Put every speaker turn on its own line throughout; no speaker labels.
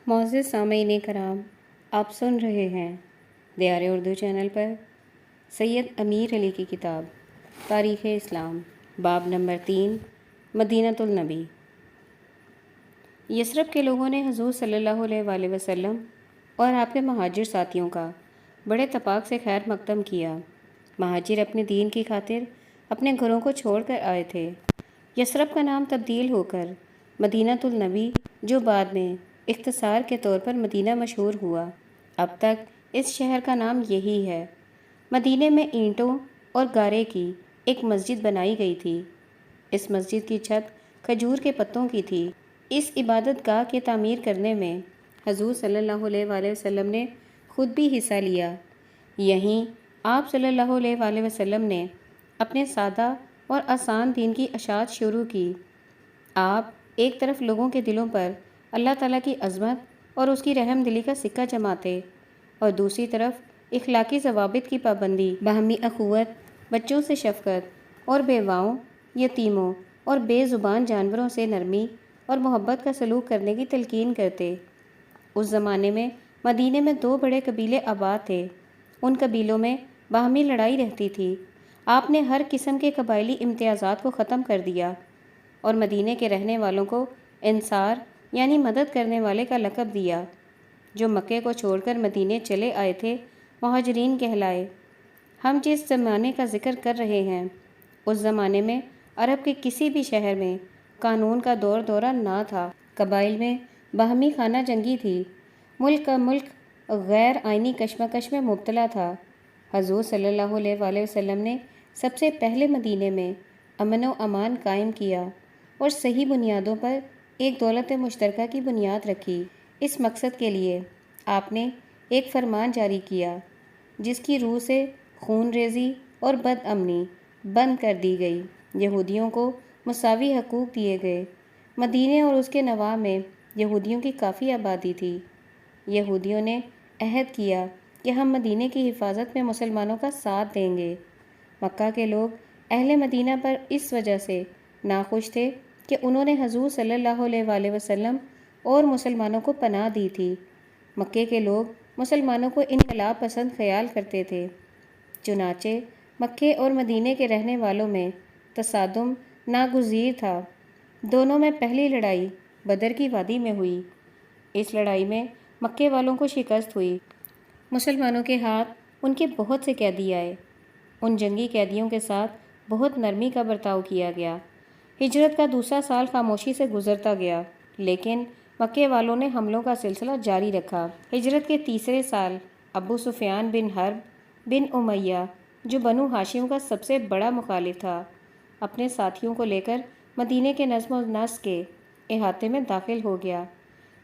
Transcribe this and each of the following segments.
معزز سامعین کرام، آپ سن رہے ہیں دیار اردو چینل پر سید امیر علی کی کتاب تاریخ اسلام، باب نمبر 3، مدینۃ النبی۔ یثرب کے لوگوں نے حضور صلی اللہ علیہ وآلہ وسلم اور آپ کے مہاجر ساتھیوں کا بڑے تپاک سے خیر مقدم کیا۔ مہاجر اپنے دین کی خاطر اپنے گھروں کو چھوڑ کر آئے تھے۔ یثرب کا نام تبدیل ہو کر مدینۃ النبی، جو بعد میں اختصار کے طور پر مدینہ مشہور ہوا، اب تک اس شہر کا نام یہی ہے۔ مدینے میں اینٹوں اور گارے کی ایک مسجد بنائی گئی تھی۔ اس مسجد کی چھت کھجور کے پتوں کی تھی۔ اس عبادت گاہ کی تعمیر کرنے میں حضور صلی اللہ علیہ وآلہ وسلم نے خود بھی حصہ لیا۔ یہیں آپ صلی اللہ علیہ وآلہ وسلم نے اپنے سادہ اور آسان دین کی اشاعت شروع کی۔ آپ ایک طرف لوگوں کے دلوں پر اللہ تعالیٰ کی عظمت اور اس کی رحم دلی کا سکہ جماتے، اور دوسری طرف اخلاقی ضوابط کی پابندی، باہمی اخوت، بچوں سے شفقت اور بیواؤں، یتیموں اور بے زبان جانوروں سے نرمی اور محبت کا سلوک کرنے کی تلقین کرتے۔ اس زمانے میں مدینے میں 2 بڑے قبیلے آباد تھے۔ ان قبیلوں میں باہمی لڑائی رہتی تھی۔ آپ نے ہر قسم کے قبائلی امتیازات کو ختم کر دیا اور مدینے کے رہنے والوں کو انصار یعنی مدد کرنے والے کا لقب دیا۔ جو مکے کو چھوڑ کر مدینے چلے آئے تھے مہاجرین کہلائے۔ ہم جس زمانے کا ذکر کر رہے ہیں، اس زمانے میں عرب کے کسی بھی شہر میں قانون کا دور دورہ نہ تھا۔ قبائل میں باہمی خانہ جنگی تھی۔ ملک کا ملک غیر آئینی کشمکش میں مبتلا تھا۔ حضور صلی اللہ علیہ وآلہ وسلم نے سب سے پہلے مدینے میں امن و امان قائم کیا اور صحیح بنیادوں پر ایک دولت مشترکہ کی بنیاد رکھی۔ اس مقصد کے لیے آپ نے ایک فرمان جاری کیا جس کی روح سے خون ریزی اور بد امنی بند کر دی گئی۔ یہودیوں کو مساوی حقوق دیے گئے۔ مدینے اور اس کے نواح میں یہودیوں کی کافی آبادی تھی۔ یہودیوں نے عہد کیا کہ ہم مدینے کی حفاظت میں مسلمانوں کا ساتھ دیں گے۔ مکہ کے لوگ اہل مدینہ پر اس وجہ سے ناخوش تھے کہ انہوں نے حضور صلی اللہ علیہ وآلہ وسلم اور مسلمانوں کو پناہ دی تھی۔ مکے کے لوگ مسلمانوں کو انقلاب پسند خیال کرتے تھے۔ چنانچہ مکے اور مدینے کے رہنے والوں میں تصادم ناگزیر تھا۔ دونوں میں پہلی لڑائی بدر کی وادی میں ہوئی۔ اس لڑائی میں مکے والوں کو شکست ہوئی۔ مسلمانوں کے ہاتھ ان کے بہت سے قیدی آئے۔ ان جنگی قیدیوں کے ساتھ بہت نرمی کا برتاؤ کیا گیا۔ ہجرت کا دوسرا سال خاموشی سے گزرتا گیا، لیکن مکے والوں نے حملوں کا سلسلہ جاری رکھا۔ ہجرت کے تیسرے سال ابو سفیان بن حرب بن امیہ، جو بنو ہاشم کا سب سے بڑا مخالف تھا، اپنے ساتھیوں کو لے کر مدینے کے نظم و نسق کے احاطے میں داخل ہو گیا۔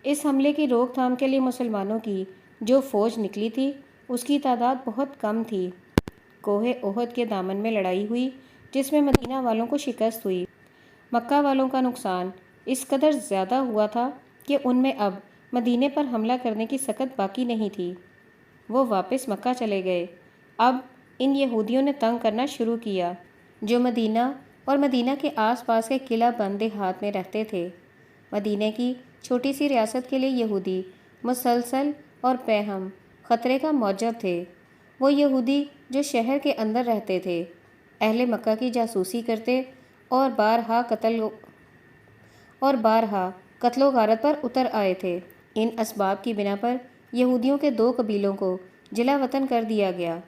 اس حملے کی روک تھام کے لیے مسلمانوں کی جو فوج نکلی تھی، اس کی تعداد بہت کم تھی۔ کوہ احد کے دامن میں لڑائی ہوئی جس میں مدینہ والوں کو شکست ہوئی۔ مکہ والوں کا نقصان اس قدر زیادہ ہوا تھا کہ ان میں اب مدینے پر حملہ کرنے کی سکت باقی نہیں تھی۔ وہ واپس مکہ چلے گئے۔ اب ان یہودیوں نے تنگ کرنا شروع کیا جو مدینہ اور مدینہ کے آس پاس کے قلعہ بند دیہات میں رہتے تھے۔ مدینہ کی چھوٹی سی ریاست کے لیے یہودی مسلسل اور پیہم خطرے کا موجب تھے۔ وہ یہودی جو شہر کے اندر رہتے تھے، اہل مکہ کی جاسوسی کرتے اور بارہا قتل و غارت پر اتر آئے تھے۔ ان اسباب کی بنا پر یہودیوں کے 2 قبیلوں کو جلا وطن کر دیا گیا۔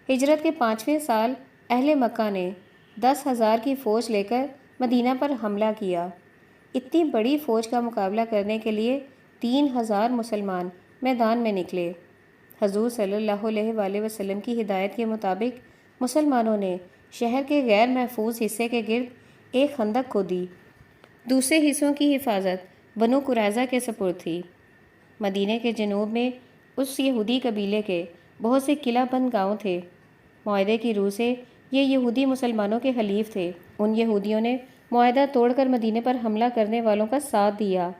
ہجرت کے 5ویں سال اہل مکہ نے 10,000 کی فوج لے کر مدینہ پر حملہ کیا۔ اتنی بڑی فوج کا مقابلہ کرنے کے لیے 3,000 مسلمان میدان میں نکلے۔ حضور صلی اللہ علیہ وآلہ وسلم کی ہدایت کے مطابق مسلمانوں نے شہر کے غیر محفوظ حصے کے گرد ایک خندق کھودی۔ دوسرے حصوں کی حفاظت بنو قریظہ کے سپرد تھی۔ مدینے کے جنوب میں اس یہودی قبیلے کے بہت سے قلعہ بند گاؤں تھے۔ معاہدے کی روح سے یہ یہودی مسلمانوں کے حلیف تھے۔ ان یہودیوں نے معاہدہ توڑ کر مدینے پر حملہ کرنے والوں کا ساتھ دیا۔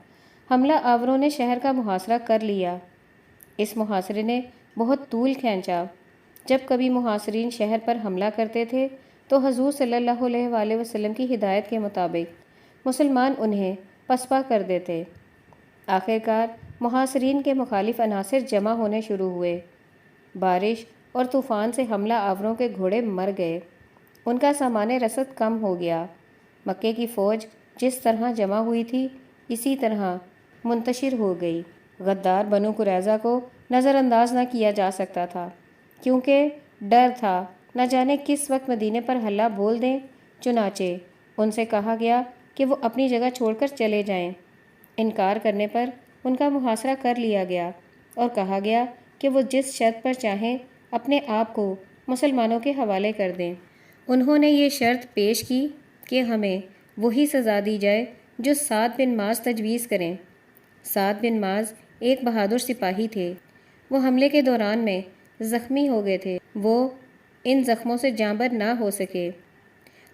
حملہ آوروں نے شہر کا محاصرہ کر لیا۔ اس محاصرے نے بہت طول کھینچا۔ جب کبھی محاصرین شہر پر حملہ کرتے تھے تو حضور صلی اللہ علیہ وآلہ وسلم کی ہدایت کے مطابق مسلمان انہیں پسپا کر دیتے۔ آخر کار محاصرین کے مخالف عناصر جمع ہونے شروع ہوئے۔ بارش اور طوفان سے حملہ آوروں کے گھوڑے مر گئے، ان کا سامان رسد کم ہو گیا۔ مکے کی فوج جس طرح جمع ہوئی تھی اسی طرح منتشر ہو گئی۔ غدار بنو قریظہ کو نظر انداز نہ کیا جا سکتا تھا، کیونکہ ڈر تھا نہ جانے کس وقت مدینے پر حملہ بول دیں۔ چنانچہ ان سے کہا گیا کہ وہ اپنی جگہ چھوڑ کر چلے جائیں۔ انکار کرنے پر ان کا محاصرہ کر لیا گیا اور کہا گیا کہ وہ جس شرط پر چاہیں اپنے آپ کو مسلمانوں کے حوالے کر دیں۔ انہوں نے یہ شرط پیش کی کہ ہمیں وہی سزا دی جائے جو سعد بن معاذ تجویز کریں۔ سعد بن معاذ ایک بہادر سپاہی تھے، وہ حملے کے دوران میں زخمی ہو گئے تھے، وہ ان زخموں سے جاں بر نہ ہو سکے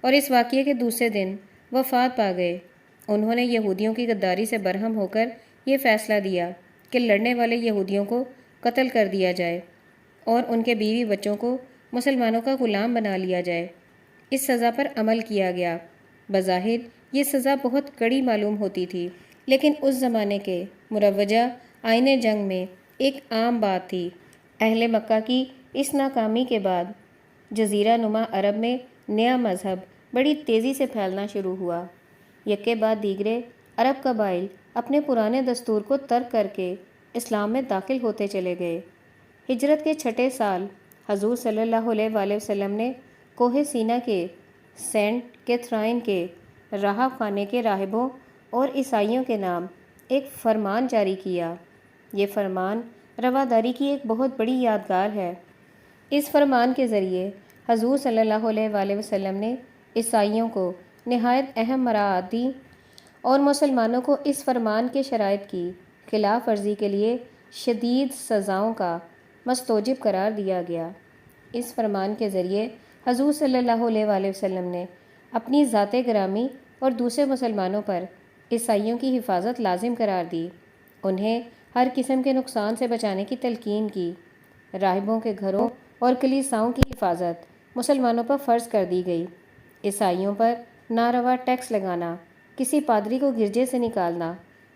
اور اس واقعے کے دوسرے دن وفات پا گئے۔ انہوں نے یہودیوں کی غداری سے برہم ہو کر یہ فیصلہ دیا کہ لڑنے والے یہودیوں کو قتل کر دیا جائے اور ان کے بیوی بچوں کو مسلمانوں کا غلام بنا لیا جائے۔ اس سزا پر عمل کیا گیا۔ بظاہر یہ سزا بہت کڑی معلوم ہوتی تھی، لیکن اس زمانے کے مروجہ آئین جنگ میں ایک عام بات تھی۔ اہل مکہ کی اس ناکامی کے بعد جزیرہ نما عرب میں نیا مذہب بڑی تیزی سے پھیلنا شروع ہوا۔ یکے بعد دیگرے عرب قبائل اپنے پرانے دستور کو ترک کر کے اسلام میں داخل ہوتے چلے گئے۔ ہجرت کے چھٹے سال حضور صلی اللہ علیہ وآلہ وسلم نے کوہ سینا کے سینٹ کیتھرائن کے راہب خانے کے راہبوں اور عیسائیوں کے نام ایک فرمان جاری کیا۔ یہ فرمان رواداری کی ایک بہت بڑی یادگار ہے۔ اس فرمان کے ذریعے حضور صلی اللہ علیہ وآلہ وسلم نے عیسائیوں کو نہایت اہم مراعات دیں اور مسلمانوں کو اس فرمان کے شرائط کی خلاف ورزی کے لیے شدید سزاؤں کا مستوجب قرار دیا گیا۔ اس فرمان کے ذریعے حضور صلی اللہ علیہ وآلہ وسلم نے اپنی ذات گرامی اور دوسرے مسلمانوں پر عیسائیوں کی حفاظت لازم قرار دی، انہیں ہر قسم کے نقصان سے بچانے کی تلقین کی۔ راہبوں کے گھروں اور کلیساؤں کی حفاظت مسلمانوں پر فرض کر دی گئی۔ عیسائیوں پر ناروا ٹیکس لگانا، کسی پادری کو گرجے سے نکالنا،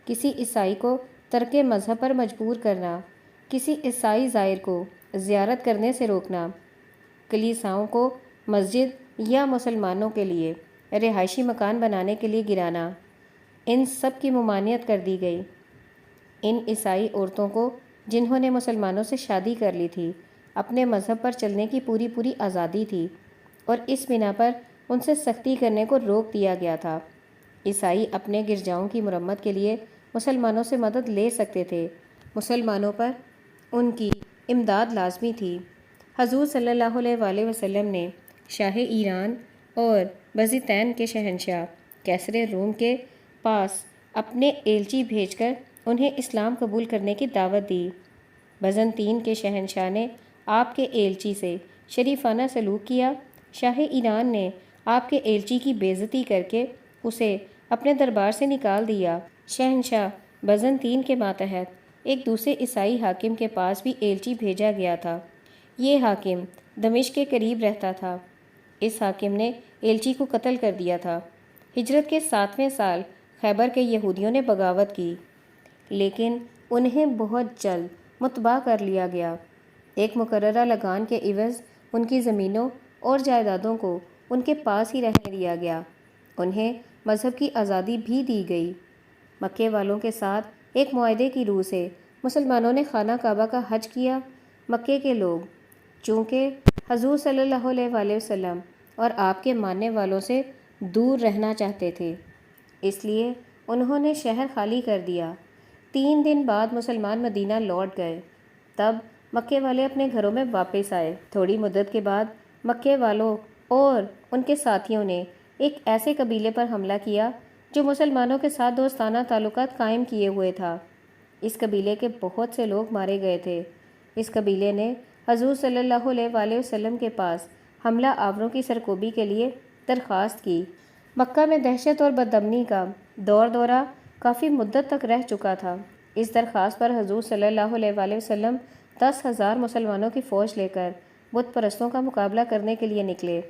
کسی عیسائی کو ترک مذہب پر مجبور کرنا، کسی عیسائی زائر کو زیارت کرنے سے روکنا، کلیساؤں کو مسجد یا مسلمانوں کے لیے رہائشی مکان بنانے کے لیے گرانا، ان سب کی ممانعت کر دی گئی۔ ان عیسائی عورتوں کو جنہوں نے مسلمانوں سے شادی کر لی تھی اپنے مذہب پر چلنے کی پوری آزادی تھی اور اس بنا پر ان سے سختی کرنے کو روک دیا گیا تھا۔ عیسائی اپنے گرجاؤں کی مرمت کے لیے مسلمانوں سے مدد لے سکتے تھے، مسلمانوں پر ان کی امداد لازمی تھی۔ حضور صلی اللہ علیہ وآلہ وسلم نے شاہ ایران اور بزنطین کے شہنشاہ کیسر روم کے پاس اپنے ایلچی بھیج کر انہیں اسلام قبول کرنے کی دعوت دی۔ بزنطین کے شہنشاہ نے آپ کے ایلچی سے شریفانہ سلوک کیا۔ شاہ ایران نے آپ کے ایلچی کی بے عزتی کر کے اسے اپنے دربار سے نکال دیا۔ شہنشاہ بزنطین کے ماتحت ایک دوسرے عیسائی حاکم کے پاس بھی ایلچی بھیجا گیا تھا۔ یہ حاکم دمشق کے قریب رہتا تھا۔ اس حاکم نے ایلچی کو قتل کر دیا تھا۔ ہجرت کے 7ویں سال خیبر کے یہودیوں نے بغاوت کی، لیکن انہیں بہت جلد متباہ کر لیا گیا۔ ایک مقررہ لگان کے عوض ان کی زمینوں اور جائیدادوں کو ان کے پاس ہی رہنے دیا گیا۔ انہیں مذہب کی آزادی بھی دی گئی۔ مکے والوں کے ساتھ ایک معاہدے کی روح سے مسلمانوں نے خانہ کعبہ کا حج کیا۔ مکے کے لوگ چونکہ حضور صلی اللہ علیہ وآلہ وسلم اور آپ کے ماننے والوں سے دور رہنا چاہتے تھے، اس لیے انہوں نے شہر خالی کر دیا۔ 3 دن بعد مسلمان مدینہ لوٹ گئے، تب مکے والے اپنے گھروں میں واپس آئے۔ تھوڑی مدت کے بعد مکے والوں اور ان کے ساتھیوں نے ایک ایسے قبیلے پر حملہ کیا جو مسلمانوں کے ساتھ دوستانہ تعلقات قائم کیے ہوئے تھا۔ اس قبیلے کے بہت سے لوگ مارے گئے تھے۔ اس قبیلے نے حضور صلی اللہ علیہ وآلہ وسلم کے پاس حملہ آوروں کی سرکوبی کے لیے درخواست کی۔ مکہ میں دہشت اور بدامنی کا دورہ کافی مدت تک رہ چکا تھا۔ اس درخواست پر حضور صلی اللہ علیہ وآلہ وسلم 10,000 مسلمانوں کی فوج لے کر بت پرستوں کا مقابلہ کرنے کے لیے نکلے۔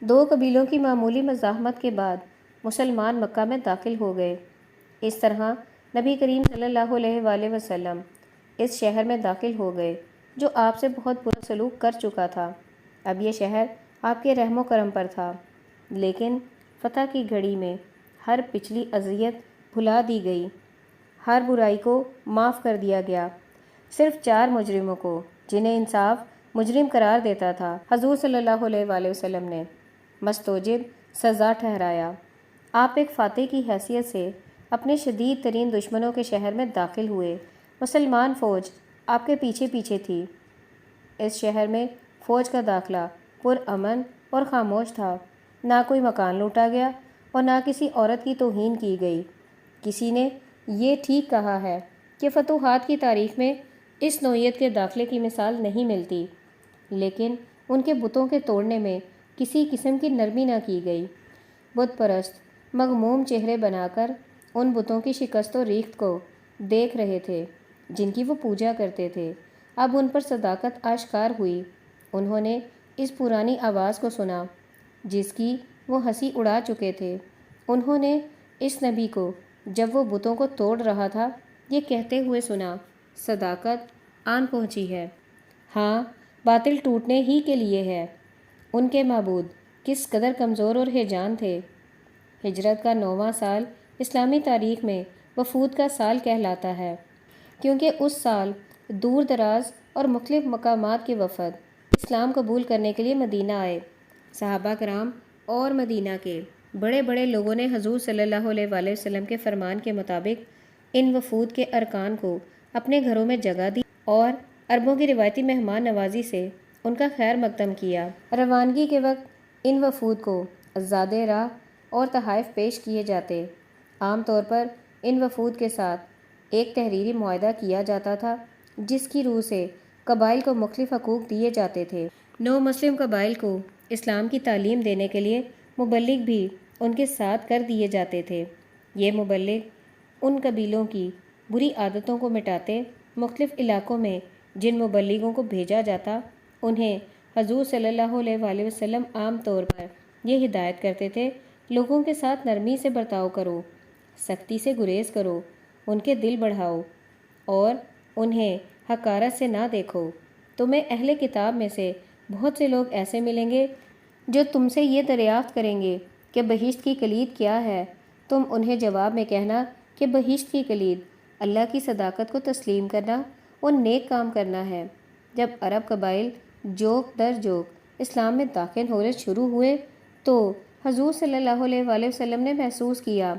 2 قبیلوں کی معمولی مزاحمت کے بعد مسلمان مکہ میں داخل ہو گئے۔ اس طرح نبی کریم صلی اللہ علیہ وآلہ وسلم اس شہر میں داخل ہو گئے جو آپ سے بہت برا سلوک کر چکا تھا۔ اب یہ شہر آپ کے رحم و کرم پر تھا، لیکن فتح کی گھڑی میں ہر پچھلی اذیت بھلا دی گئی، ہر برائی کو معاف کر دیا گیا۔ صرف 4 مجرموں کو، جنہیں انصاف مجرم قرار دیتا تھا، حضور صلی اللہ علیہ وآلہ وسلم نے مستوجب سزا ٹھہرایا۔ آپ ایک فاتح کی حیثیت سے اپنے شدید ترین دشمنوں کے شہر میں داخل ہوئے۔ مسلمان فوج آپ کے پیچھے پیچھے تھی۔ اس شہر میں فوج کا داخلہ پرامن اور خاموش تھا۔ نہ کوئی مکان لوٹا گیا اور نہ کسی عورت کی توہین کی گئی۔ کسی نے یہ ٹھیک کہا ہے کہ فتوحات کی تاریخ میں اس نوعیت کے داخلے کی مثال نہیں ملتی، لیکن ان کے بتوں کے توڑنے میں کسی قسم کی نرمی نہ کی گئی۔ بت پرست مغموم چہرے بنا کر ان بتوں کی شکست و ریخت کو دیکھ رہے تھے جن کی وہ پوجا کرتے تھے۔ اب ان پر صداقت آشکار ہوئی۔ انہوں نے اس پرانی آواز کو سنا جس کی وہ ہنسی اڑا چکے تھے۔ انہوں نے اس نبی کو جب وہ بتوں کو توڑ رہا تھا یہ کہتے ہوئے سنا، صداقت آن پہنچی ہے، ہاں باطل ٹوٹنے ہی کے لیے ہے۔ ان کے معبود کس قدر کمزور اور ہیجان تھے۔ ہجرت کا 9واں سال اسلامی تاریخ میں وفود کا سال کہلاتا ہے، کیونکہ اس سال دور دراز اور مختلف مقامات کے وفد اسلام قبول کرنے کے لیے مدینہ آئے۔ صحابہ کرام اور مدینہ کے بڑے بڑے لوگوں نے حضور صلی اللہ علیہ وآلہ وسلم کے فرمان کے مطابق ان وفود کے ارکان کو اپنے گھروں میں جگہ دی اور عربوں کی روایتی مہمان نوازی سے ان کا خیر مقدم کیا۔ روانگی کے وقت ان وفود کو زادِ راہ اور تحائف پیش کیے جاتے۔ عام طور پر ان وفود کے ساتھ ایک تحریری معاہدہ کیا جاتا تھا جس کی روح سے قبائل کو مختلف حقوق دیے جاتے تھے۔ نو مسلم قبائل کو اسلام کی تعلیم دینے کے لیے مبلغ بھی ان کے ساتھ کر دیے جاتے تھے۔ یہ مبلغ ان قبیلوں کی بری عادتوں کو مٹاتے۔ مختلف علاقوں میں جن مبلغوں کو بھیجا جاتا انہیں حضور صلی اللہ علیہ وآلہ وسلم عام طور پر یہ ہدایت کرتے تھے، لوگوں کے ساتھ نرمی سے برتاؤ کرو، سختی سے گریز کرو، ان کے دل بڑھاؤ اور انہیں حقارت سے نہ دیکھو۔ تمہیں اہل کتاب میں سے بہت سے لوگ ایسے ملیں گے جو تم سے یہ دریافت کریں گے کہ بہشت کی کلید کیا ہے۔ تم انہیں جواب میں کہنا کہ بہشت کی کلید اللہ کی صداقت کو تسلیم کرنا اور نیک کام کرنا ہے۔ جب عرب قبائل جوک در جوک اسلام میں داخل ہونے شروع ہوئے تو حضور صلی اللہ علیہ وآلہ وسلم نے محسوس کیا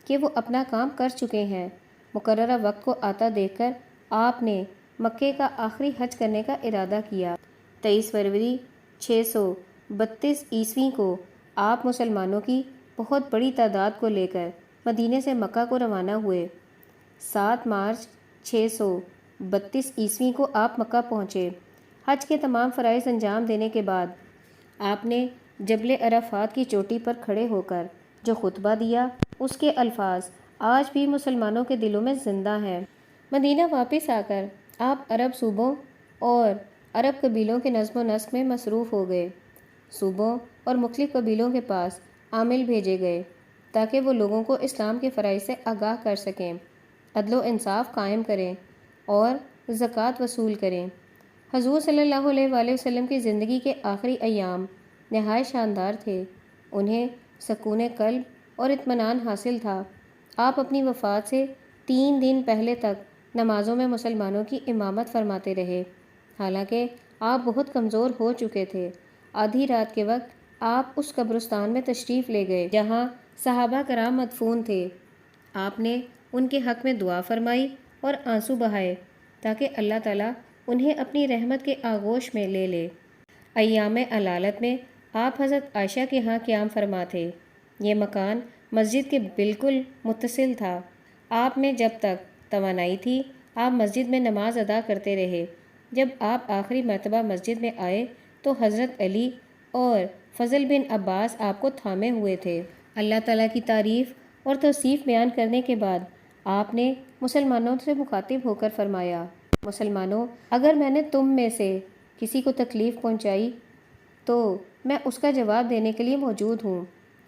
کہ وہ اپنا کام کر چکے ہیں۔ مقررہ وقت کو آتا دیکھ کر آپ نے مکے کا آخری حج کرنے کا ارادہ کیا۔ 23 فروری 632 عیسوی کو آپ مسلمانوں کی بہت بڑی تعداد کو لے کر مدینے سے مکہ کو روانہ ہوئے۔ 7 مارچ 632 عیسوی کو آپ مکہ پہنچے۔ حج کے تمام فرائض انجام دینے کے بعد آپ نے جبل عرفات کی چوٹی پر کھڑے ہو کر جو خطبہ دیا اس کے الفاظ آج بھی مسلمانوں کے دلوں میں زندہ ہیں۔ مدینہ واپس آ کر آپ عرب صوبوں اور عرب قبیلوں کے نظم و نسق میں مصروف ہو گئے۔ صوبوں اور مختلف قبیلوں کے پاس عامل بھیجے گئے تاکہ وہ لوگوں کو اسلام کے فرائض سے آگاہ کر سکیں، عدل و انصاف قائم کریں اور زکوٰۃ وصول کریں۔ حضور صلی اللہ علیہ وآلہ وسلم کی زندگی کے آخری ایام نہایت شاندار تھے۔ انہیں سکون قلب اور اطمینان حاصل تھا۔ آپ اپنی وفات سے 3 دن پہلے تک نمازوں میں مسلمانوں کی امامت فرماتے رہے، حالانکہ آپ بہت کمزور ہو چکے تھے۔ آدھی رات کے وقت آپ اس قبرستان میں تشریف لے گئے جہاں صحابہ کرام مدفون تھے۔ آپ نے ان کے حق میں دعا فرمائی اور آنسو بہائے تاکہ اللہ تعالیٰ انہیں اپنی رحمت کے آغوش میں لے لے۔ ایام علالت میں آپ حضرت عائشہ کے ہاں قیام فرما تھے۔ یہ مکان مسجد کے بالکل متصل تھا۔ آپ میں جب تک توانائی تھی آپ مسجد میں نماز ادا کرتے رہے۔ جب آپ آخری مرتبہ مسجد میں آئے تو حضرت علی اور فضل بن عباس آپ کو تھامے ہوئے تھے۔ اللہ تعالیٰ کی تعریف اور توصیف بیان کرنے کے بعد آپ نے مسلمانوں سے مخاطب ہو کر فرمایا، مسلمانوں، اگر میں نے تم میں سے کسی کو تکلیف پہنچائی تو میں اس کا جواب دینے کے لیے موجود ہوں۔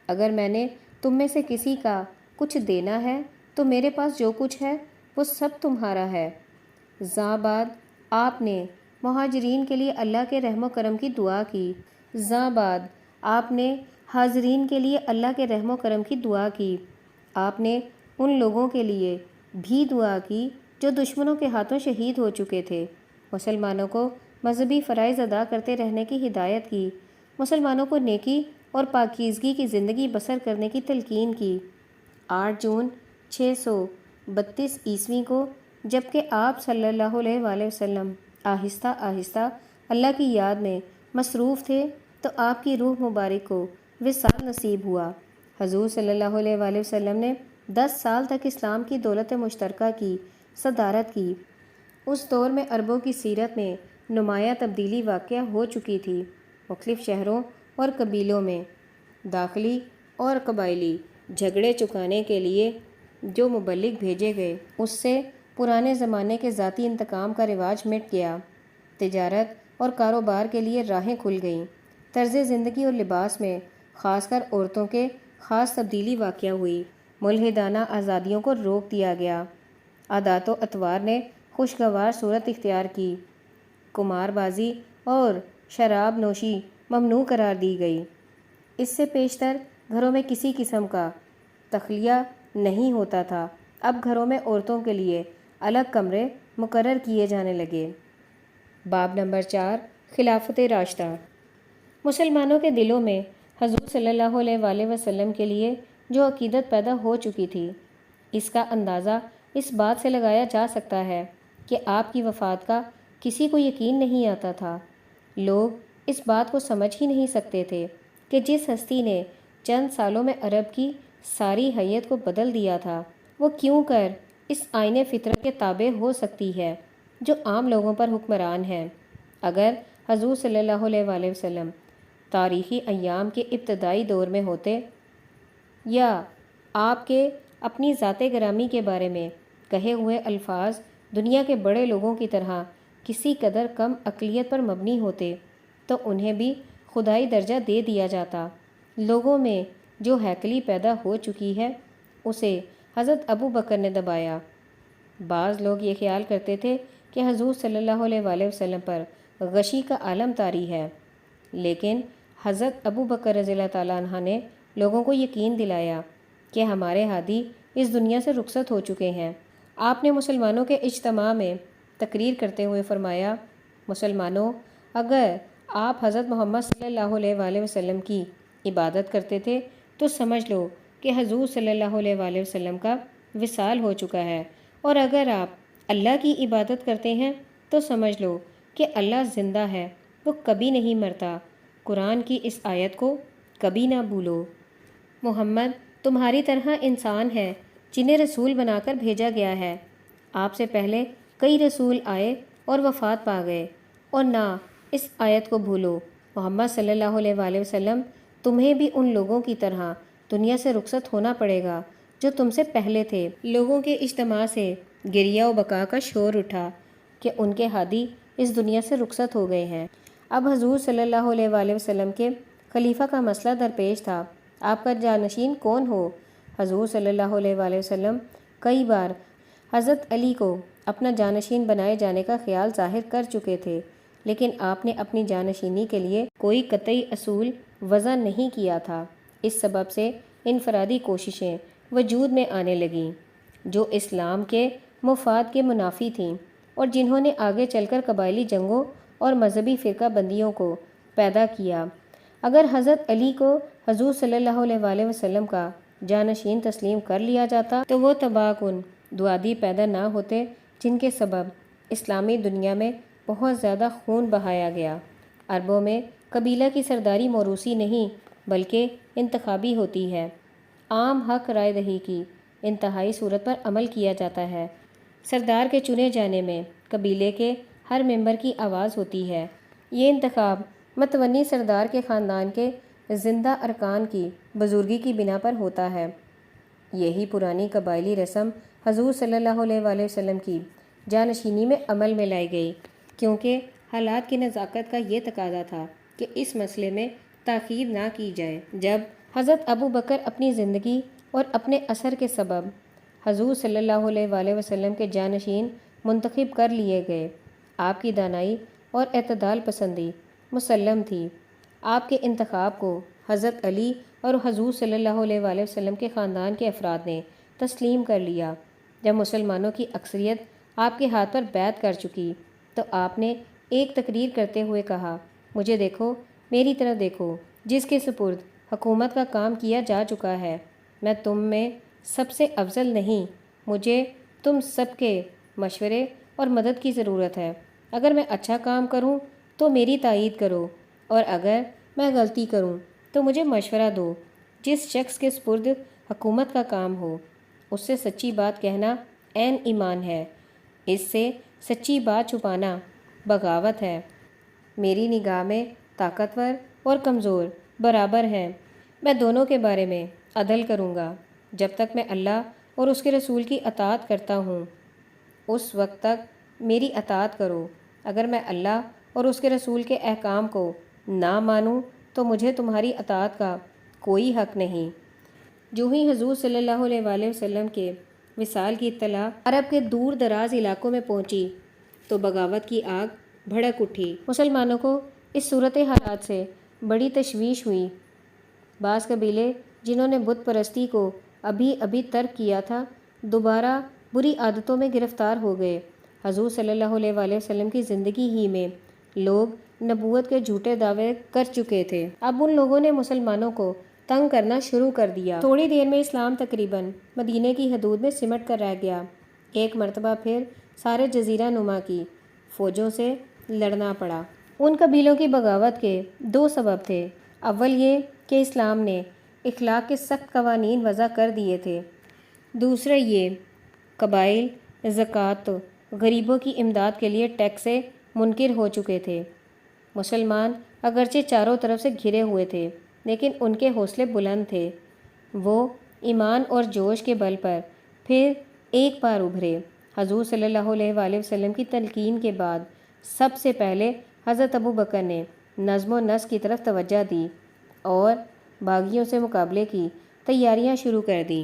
اگر میں نے تم میں سے کسی کا کچھ دینا ہے تو میرے پاس جو کچھ ہے وہ سب تمہارا ہے۔ زاں بعد آپ نے مہاجرین کے لیے اللہ کے رحم و کرم کی دعا کی۔ زاں بعد آپ نے حاضرین کے لیے اللہ کے رحم و کرم کی دعا کی۔ آپ نے ان لوگوں کے لیے بھی دعا کی جو دشمنوں کے ہاتھوں شہید ہو چکے تھے۔ مسلمانوں کو مذہبی فرائض ادا کرتے رہنے کی ہدایت کی۔ مسلمانوں کو نیکی اور پاکیزگی کی زندگی بسر کرنے کی تلقین کی۔ 8 جون 632 عیسوی کو جبکہ آپ صلی اللہ علیہ وآلہ وسلم آہستہ آہستہ اللہ کی یاد میں مصروف تھے تو آپ کی روح مبارک کو وصال نصیب ہوا۔ حضور صلی اللہ علیہ وآلہ وسلم نے 10 سال تک اسلام کی دولت مشترکہ کی صدارت کی۔ اس دور میں عربوں کی سیرت میں نمایاں تبدیلی واقع ہو چکی تھی۔ مختلف شہروں اور قبیلوں میں داخلی اور قبائلی جھگڑے چکانے کے لیے جو مبلغ بھیجے گئے، اس سے پرانے زمانے کے ذاتی انتقام کا رواج مٹ گیا۔ تجارت اور کاروبار کے لیے راہیں کھل گئیں۔ طرز زندگی اور لباس میں خاص کر عورتوں کے خاص تبدیلی واقع ہوئی۔ ملحدانہ آزادیوں کو روک دیا گیا۔ عادات و اطوار نے خوشگوار صورت اختیار کی۔ قمار بازی اور شراب نوشی ممنوع قرار دی گئی۔ اس سے پیشتر گھروں میں کسی قسم کا تخلیہ نہیں ہوتا تھا۔ اب گھروں میں عورتوں کے لیے الگ کمرے مقرر کیے جانے لگے۔ باب نمبر 4 خلافت راشدہ۔ مسلمانوں کے دلوں میں حضور صلی اللہ علیہ وآلہ وسلم کے لیے جو عقیدت پیدا ہو چکی تھی، اس کا اندازہ اس بات سے لگایا جا سکتا ہے کہ آپ کی وفات کا کسی کو یقین نہیں آتا تھا۔ لوگ اس بات کو سمجھ ہی نہیں سکتے تھے کہ جس ہستی نے چند سالوں میں عرب کی ساری حیت کو بدل دیا تھا، وہ کیوں کر اس آئین فطرت کے تابع ہو سکتی ہے جو عام لوگوں پر حکمران ہے۔ اگر حضور صلی اللہ علیہ وآلہ وسلم تاریخی ایام کے ابتدائی دور میں ہوتے یا آپ کے اپنی ذات گرامی کے بارے میں کہے ہوئے الفاظ دنیا کے بڑے لوگوں کی طرح کسی قدر کم عقلیت پر مبنی ہوتے تو انہیں بھی خدائی درجہ دے دیا جاتا۔ لوگوں میں جو ہیکلی پیدا ہو چکی ہے اسے حضرت ابو بکر نے دبایا۔ بعض لوگ یہ خیال کرتے تھے کہ حضور صلی اللہ علیہ وآلہ وسلم پر غشی کا عالم طاری ہے، لیکن حضرت ابو بکر رضی اللہ تعالیٰ عنہ نے لوگوں کو یقین دلایا کہ ہمارے ہادی اس دنیا سے رخصت ہو چکے ہیں۔ آپ نے مسلمانوں کے اجتماع میں تقریر کرتے ہوئے فرمایا، مسلمانوں، اگر آپ حضرت محمد صلی اللہ علیہ وآلہ وسلم کی عبادت کرتے تھے تو سمجھ لو کہ حضور صلی اللہ علیہ وآلہ وسلم کا وصال ہو چکا ہے، اور اگر آپ اللہ کی عبادت کرتے ہیں تو سمجھ لو کہ اللہ زندہ ہے، وہ کبھی نہیں مرتا۔ قرآن کی اس آیت کو کبھی نہ بھولو۔ محمد تمہاری طرح انسان ہے جنہیں رسول بنا کر بھیجا گیا ہے۔ آپ سے پہلے کئی رسول آئے اور وفات پا گئے، اور نہ اس آیت کو بھولو۔ محمد صلی اللہ علیہ وآلہ وسلم تمہیں بھی ان لوگوں کی طرح دنیا سے رخصت ہونا پڑے گا جو تم سے پہلے تھے۔ لوگوں کے اجتماع سے گریہ و بکا کا شور اٹھا کہ ان کے ہادی اس دنیا سے رخصت ہو گئے ہیں۔ اب حضور صلی اللہ علیہ وآلہ وسلم کے خلیفہ کا مسئلہ درپیش تھا، آپ کا جانشین کون ہو؟ حضور صلی اللہ علیہ وآلہ وسلم کئی بار حضرت علی کو اپنا جانشین بنائے جانے کا خیال ظاہر کر چکے تھے، لیکن آپ نے اپنی جانشینی کے لیے کوئی قطعی اصول وضع نہیں کیا تھا۔ اس سبب سے انفرادی کوششیں وجود میں آنے لگیں جو اسلام کے مفاد کے منافی تھیں، اور جنہوں نے آگے چل کر قبائلی جنگوں اور مذہبی فرقہ بندیوں کو پیدا کیا۔ اگر حضرت علی کو حضور صلی اللہ علیہ وآلہ وسلم کا جانشین تسلیم کر لیا جاتا تو وہ تباہ کن دوادی پیدا نہ ہوتے جن کے سبب اسلامی دنیا میں بہت زیادہ خون بہایا گیا۔ عربوں میں قبیلہ کی سرداری موروثی نہیں بلکہ انتخابی ہوتی ہے۔ عام حق رائے دہی کی انتہائی صورت پر عمل کیا جاتا ہے۔ سردار کے چنے جانے میں قبیلے کے ہر ممبر کی آواز ہوتی ہے۔ یہ انتخاب متونی سردار کے خاندان کے زندہ ارکان کی بزرگی کی بنا پر ہوتا ہے۔ یہی پرانی قبائلی رسم حضور صلی اللہ علیہ وآلہ وسلم کی جانشینی میں عمل میں لائی گئی، کیونکہ حالات کی نزاکت کا یہ تقاضا تھا کہ اس مسئلے میں تاخیر نہ کی جائے۔ جب حضرت ابو بکر اپنی زندگی اور اپنے اثر کے سبب حضور صلی اللہ علیہ وآلہ وسلم کے جانشین منتخب کر لیے گئے۔ آپ کی دانائی اور اعتدال پسندی مسلم تھی۔ آپ کے انتخاب کو حضرت علی اور حضور صلی اللہ علیہ وآلہ وسلم کے خاندان کے افراد نے تسلیم کر لیا۔ جب مسلمانوں کی اکثریت آپ کے ہاتھ پر بیعت کر چکی تو آپ نے ایک تقریر کرتے ہوئے کہا، مجھے دیکھو، میری طرف دیکھو، جس کے سپرد حکومت کا کام کیا جا چکا ہے۔ میں تم میں سب سے افضل نہیں، مجھے تم سب کے مشورے اور مدد کی ضرورت ہے۔ اگر میں اچھا کام کروں تو میری تائید کرو، اور اگر میں غلطی کروں تو مجھے مشورہ دو۔ جس شخص کے سپرد حکومت کا کام ہو، اس سے سچی بات کہنا عین ایمان ہے، اس سے سچی بات چھپانا بغاوت ہے۔ میری نگاہ میں طاقتور اور کمزور برابر ہیں، میں دونوں کے بارے میں عدل کروں گا۔ جب تک میں اللہ اور اس کے رسول کی اطاعت کرتا ہوں، اس وقت تک میری اطاعت کرو۔ اگر میں اللہ اور اس کے رسول کے احکام کو نہ مانوں تو مجھے تمہاری اطاعت کا کوئی حق نہیں۔ جو ہی حضور صلی اللہ علیہ وآلہ وسلم کے وصال کی اطلاع عرب کے دور دراز علاقوں میں پہنچی تو بغاوت کی آگ بھڑک اٹھی۔ مسلمانوں کو اس صورت حالات سے بڑی تشویش ہوئی۔ بعض قبیلے جنہوں نے بت پرستی کو ابھی ابھی ترک کیا تھا، دوبارہ بری عادتوں میں گرفتار ہو گئے۔ حضور صلی اللہ علیہ وآلہ وسلم کی زندگی ہی میں لوگ نبوت کے جھوٹے دعوے کر چکے تھے۔ اب ان لوگوں نے مسلمانوں کو تنگ کرنا شروع کر دیا۔ تھوڑی دیر میں اسلام تقریباً مدینے کی حدود میں سمٹ کر رہ گیا۔ ایک مرتبہ پھر سارے جزیرہ نما کی فوجوں سے لڑنا پڑا۔ ان قبیلوں کی بغاوت کے دو سبب تھے۔ اول یہ کہ اسلام نے اخلاق کے سخت قوانین وضع کر دیے تھے۔ دوسرا یہ قبائل زکوٰۃ، غریبوں کی امداد کے لیے ٹیکس سے منکر ہو چکے تھے۔ مسلمان اگرچہ چاروں طرف سے گھرے ہوئے تھے، لیکن ان کے حوصلے بلند تھے۔ وہ ایمان اور جوش کے بل پر پھر ایک بار ابھرے۔ حضور صلی اللہ علیہ وآلہ وسلم کی تلقین کے بعد سب سے پہلے حضرت ابو بکر نے نظم و نسق کی طرف توجہ دی اور باغیوں سے مقابلے کی تیاریاں شروع کر دیں۔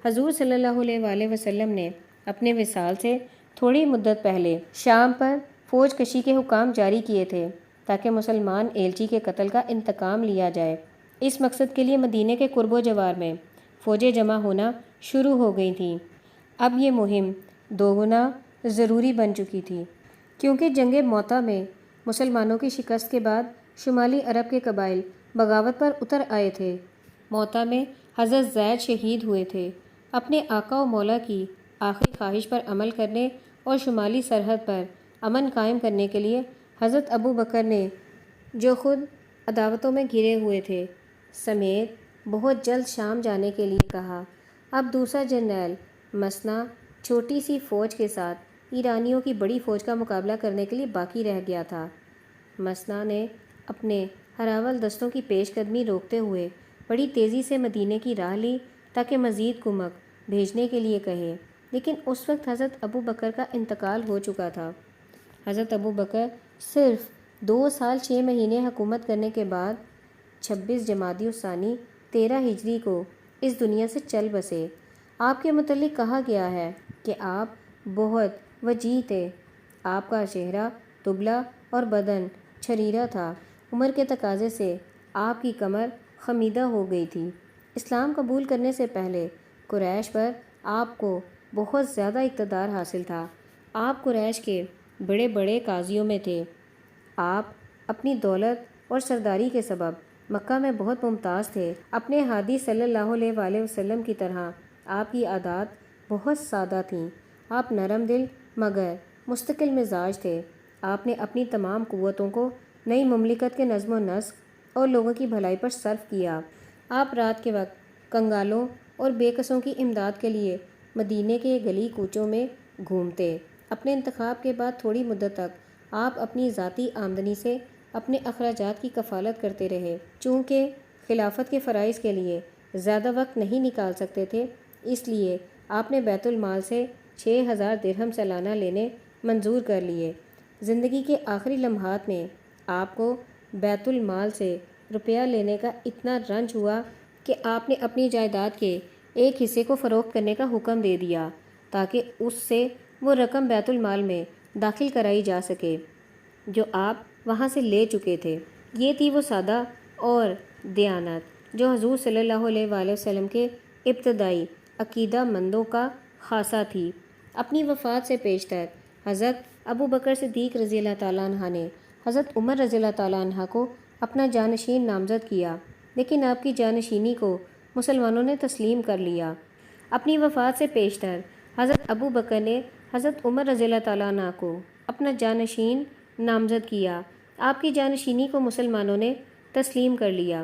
حضور صلی اللہ علیہ وآلہ وسلم نے اپنے وصال سے تھوڑی مدت پہلے شام پر فوج کشی کے حکام جاری کیے تھے تاکہ مسلمان ایلچی کے قتل کا انتقام لیا جائے۔ اس مقصد کے لیے مدینے کے قرب و جوار میں فوجیں جمع ہونا شروع ہو گئی تھیں۔ اب یہ مہم دوگنا ضروری بن چکی تھی، کیونکہ جنگ موتا میں مسلمانوں کی شکست کے بعد شمالی عرب کے قبائل بغاوت پر اتر آئے تھے۔ موتا میں حضرت زید شہید ہوئے تھے۔ اپنے آقا و مولا کی آخری خواہش پر عمل کرنے اور شمالی سرحد پر امن قائم کرنے کے لیے حضرت ابو بکر نے، جو خود عداوتوں میں گھرے ہوئے تھے، سمیت بہت جلد شام جانے کے لیے کہا۔ اب دوسرا جرنیل مسنا چھوٹی سی فوج کے ساتھ ایرانیوں کی بڑی فوج کا مقابلہ کرنے کے لیے باقی رہ گیا تھا۔ مسنا نے اپنے ہراول دستوں کی پیش قدمی روکتے ہوئے بڑی تیزی سے مدینے کی راہ لی تاکہ مزید کمک بھیجنے کے لیے کہے، لیکن اس وقت حضرت ابو بکر کا انتقال ہو چکا تھا۔ حضرت ابو بکر صرف 2 سال 6 مہینے حکومت کرنے کے بعد 26 جمادی الثانی 13 ہجری کو اس دنیا سے چل بسے۔ آپ کے متعلق کہا گیا ہے کہ آپ بہت وجیح تھے۔ آپ کا چہرہ دبلا اور بدن چھریرا تھا۔ عمر کے تقاضے سے آپ کی کمر خمیدہ ہو گئی تھی۔ اسلام قبول کرنے سے پہلے قریش پر آپ کو بہت زیادہ اقتدار حاصل تھا۔ آپ قریش کے بڑے بڑے قاضیوں میں تھے۔ آپ اپنی دولت اور سرداری کے سبب مکہ میں بہت ممتاز تھے۔ اپنے ہادی صلی اللہ علیہ وآلہ وسلم کی طرح آپ کی عادات بہت سادہ تھیں۔ آپ نرم دل مگر مستقل مزاج تھے۔ آپ نے اپنی تمام قوتوں کو نئی مملکت کے نظم و نسق اور لوگوں کی بھلائی پر صرف کیا۔ آپ رات کے وقت کنگالوں اور بے کسوں کی امداد کے لیے مدینے کے گلی کوچوں میں گھومتے۔ اپنے انتخاب کے بعد تھوڑی مدت تک آپ اپنی ذاتی آمدنی سے اپنے اخراجات کی کفالت کرتے رہے۔ چونکہ خلافت کے فرائض کے لیے زیادہ وقت نہیں نکال سکتے تھے، اس لیے آپ نے بیت المال سے 6000 درہم سالانہ لینے منظور کر لیے۔ زندگی کے آخری لمحات میں آپ کو بیت المال سے روپیہ لینے کا اتنا رنج ہوا کہ آپ نے اپنی جائیداد کے ایک حصے کو فروخت کرنے کا حکم دے دیا تاکہ اس سے وہ رقم بیت المال میں داخل کرائی جا سکے جو آپ وہاں سے لے چکے تھے۔ یہ تھی وہ سادہ اور دیانت جو حضور صلی اللہ علیہ وآلہ وسلم کے ابتدائی عقیدہ مندوں کا خاصہ تھی۔ اپنی وفات سے پیشتر حضرت ابو بکر صدیق رضی اللہ تعالیٰ عنہ نے حضرت عمر رضی اللہ تعالیٰ عنہ کو اپنا جانشین نامزد کیا، لیکن آپ کی جانشینی کو مسلمانوں نے تسلیم کر لیا۔ اپنی وفات سے پیشتر حضرت ابو بکر نے حضرت عمر رضی اللہ تعالیٰ عنہ کو اپنا جانشین نامزد کیا، آپ کی جانشینی کو مسلمانوں نے تسلیم کر لیا۔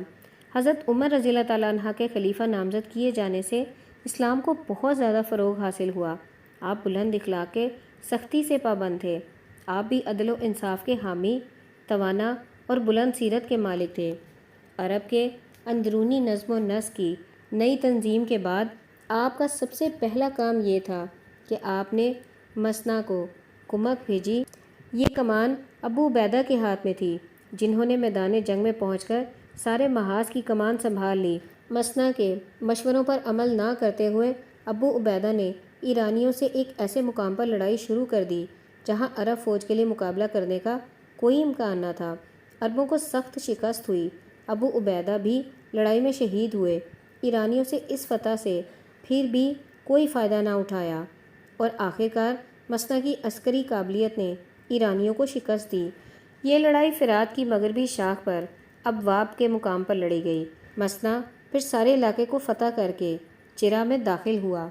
حضرت عمر رضی اللہ تعالیٰ عنہ کے خلیفہ نامزد کیے جانے سے اسلام کو بہت زیادہ فروغ حاصل ہوا۔ آپ بلند اخلاق کے سختی سے پابند تھے۔ آپ بھی عدل و انصاف کے حامی، توانا اور بلند سیرت کے مالک تھے۔ عرب کے اندرونی نظم و نسق کی نئی تنظیم کے بعد آپ کا سب سے پہلا کام یہ تھا کہ آپ نے مسنا کو کمک بھیجی۔ یہ کمان ابو عبیدہ کے ہاتھ میں تھی، جنہوں نے میدان جنگ میں پہنچ کر سارے محاذ کی کمان سنبھال لی۔ مسنا کے مشوروں پر عمل نہ کرتے ہوئے ابو عبیدہ نے ایرانیوں سے ایک ایسے مقام پر لڑائی شروع کر دی جہاں عرب فوج کے لیے مقابلہ کرنے کا کوئی امکان نہ تھا۔ عربوں کو سخت شکست ہوئی، ابو عبیدہ بھی لڑائی میں شہید ہوئے۔ ایرانیوں سے اس فتح سے پھر بھی کوئی فائدہ نہ اٹھایا اور آخرکار مسنا کی عسکری قابلیت نے ایرانیوں کو شکست دی۔ یہ لڑائی فرات کی مغربی شاخ پر ابواب کے مقام پر لڑی گئی۔ مسنا پھر سارے علاقے کو فتح کر کے چرا میں داخل ہوا۔